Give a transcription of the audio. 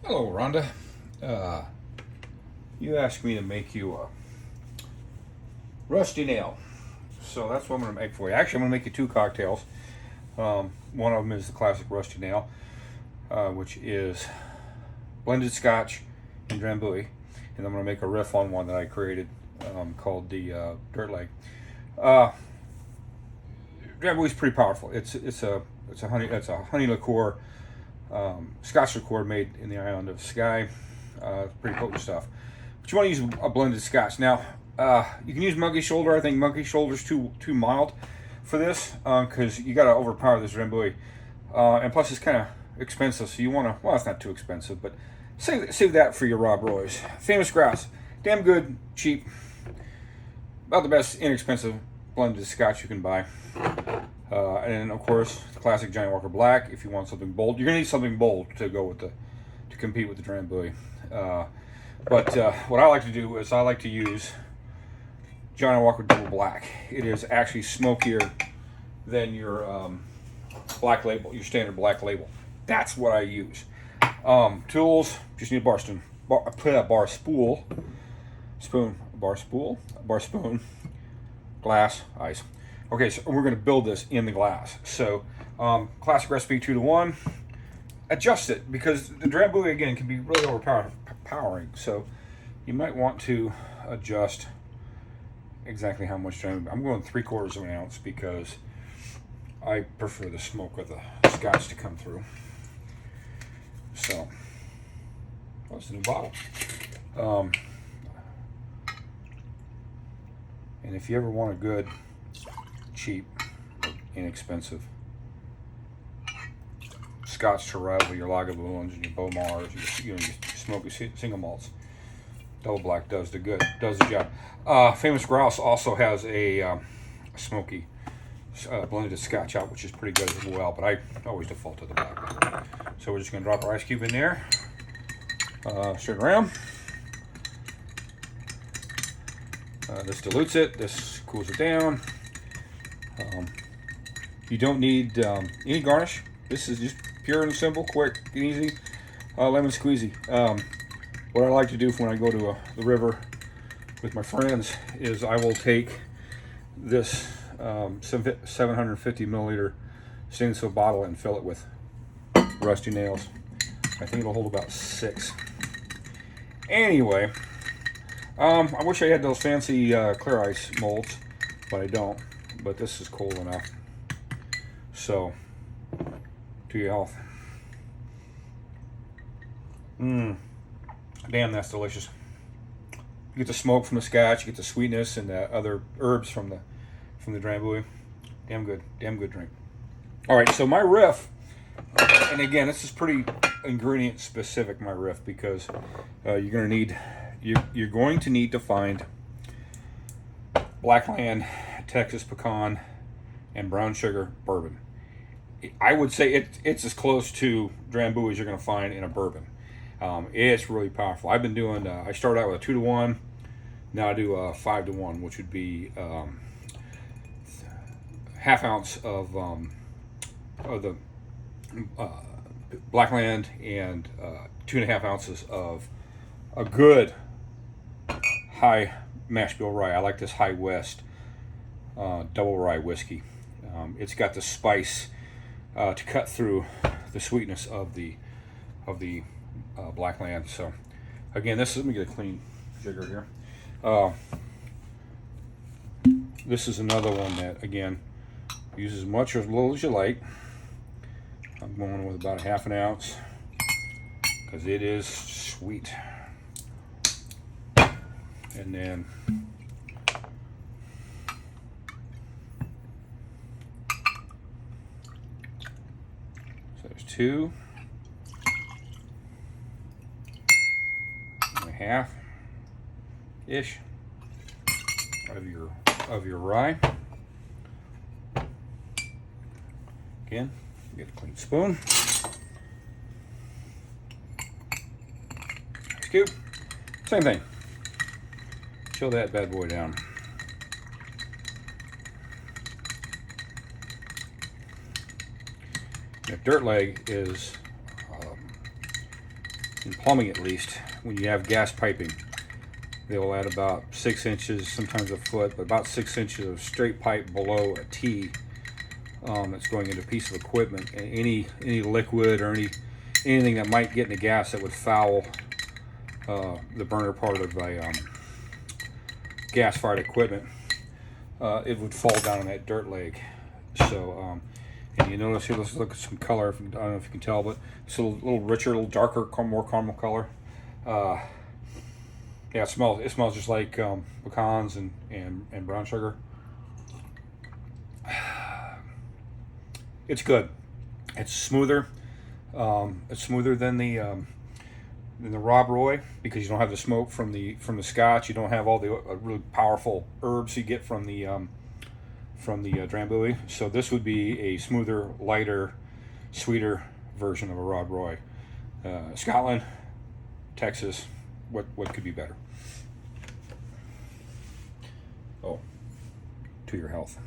Hello, Rhonda. You asked me to make you a rusty nail, so that's what I'm going to make for you. Actually, I'm going to make you two cocktails. One of them is the classic rusty nail, which is blended Scotch and Drambuie, and I'm going to make a riff on one that I created called the Dirt Leg. Drambuie is pretty powerful. It's a honey liqueur. Scotch liqueur made in the island of Skye. It's pretty potent stuff. But you want to use a blended Scotch. Now, you can use Monkey Shoulder. I think Monkey Shoulder is too mild for this because you got to overpower this Drambuie. And plus, it's kind of expensive, so you want to. Well, it's not too expensive, but save that for your Rob Roy's. Famous Grouse, damn good, cheap, about the best inexpensive blended Scotch you can buy. And of course, the classic Johnny Walker Black. If you want something bold, you're gonna need something bold to go with to compete with the Drambuie. But what I like to do is I like to use Johnny Walker Double Black. It is actually smokier than your black label, your standard black label. That's what I use. Tools, just need a bar spoon, glass, ice. Okay, so we're going to build this in the glass. So, classic recipe 2-to-1. Adjust it because the Drambuie again can be really overpowering. So, you might want to adjust exactly how much Drambuie. I'm going 3/4 of an ounce because I prefer the smoke of the Scotch to come through. So, that's the new bottle. And if you ever want a good, cheap, inexpensive Scotch to rival your Lagavulins and your Beaumarts, your smoky single malts, Double Black does the job. Famous Grouse also has a smoky blended Scotch out, which is pretty good as well, but I always default to the black. So we're just going to drop our ice cube in there, stir it around. This dilutes it, this cools it down. You don't need any garnish. This is just pure and simple, quick and easy, lemon squeezy. What I like to do when I go to the river with my friends is I will take this 750 milliliter stainless steel bottle and fill it with rusty nails. I think it'll hold about 6. Anyway, I wish I had those fancy clear ice molds, but I don't. But this is cool enough. So, to your health. Damn, that's delicious. You get the smoke from the Scotch, you get the sweetness and the other herbs from the Drambuie. Damn good drink. All right, so my riff, and again, this is pretty ingredient specific. My riff because you're going to need to find Blackland, Texas pecan, and brown sugar bourbon. I would say it's as close to Drambuie as you're going to find in a bourbon. It's really powerful. I've been doing. I started out with a 2-to-1. Now I do a 5-to-1, which would be half ounce of the Blackland and 2.5 ounces of a good high mash bill rye. I like this High West double rye whiskey. It's got the spice to cut through the sweetness of the Blackland. So again, let me get a clean jigger here. This is another one that again use as much or as little as you like. I'm going with about 1/2 ounce because it is sweet. And then so there's 2.5 ish of your rye. Again, get a clean spoon. Scoop. Same thing. Chill that bad boy down. Now, Dirt Leg is in plumbing at least, when you have gas piping, they will add about 6 inches, sometimes a foot, but about 6 inches of straight pipe below a T that's going into a piece of equipment. And any liquid or anything that might get in the gas that would foul the burner part of a gas-fired equipment, it would fall down on that dirt leg. So, and you notice here, let's look at some color. I don't know if you can tell, but it's a little richer, a little darker, more caramel color. Yeah, it smells just like pecans and brown sugar. It's good. It's smoother. It's smoother than the Rob Roy, because you don't have the smoke from the Scotch. You don't have all the really powerful herbs you get from the Drambuie. So this would be a smoother, lighter, sweeter version of a Rob Roy. Scotland, Texas, what could be better? Oh, to your health.